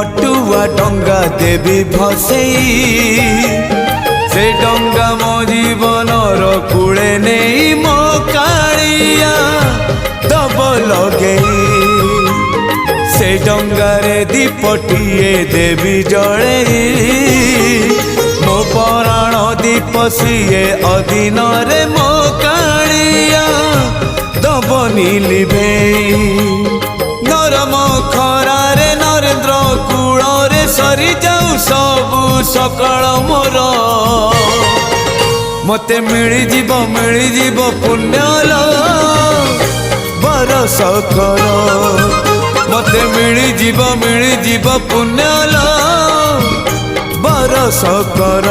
पटुआ डंगा देवी भसेई से डंगा मो जीवनर कूले नहीं मो कालिया दब लगे से डंगारे दीपटिए देवी जड़े मो पराण दीप सीए अधीन रे मो कालिया दबनी लिभे नरम खरारे नरेंद्र कूल रे सरी जाऊ सबु सकाळ मोर मते मिली जीव पुण्यल बरस कर मते मिली जीव पुण्यल बरस कर।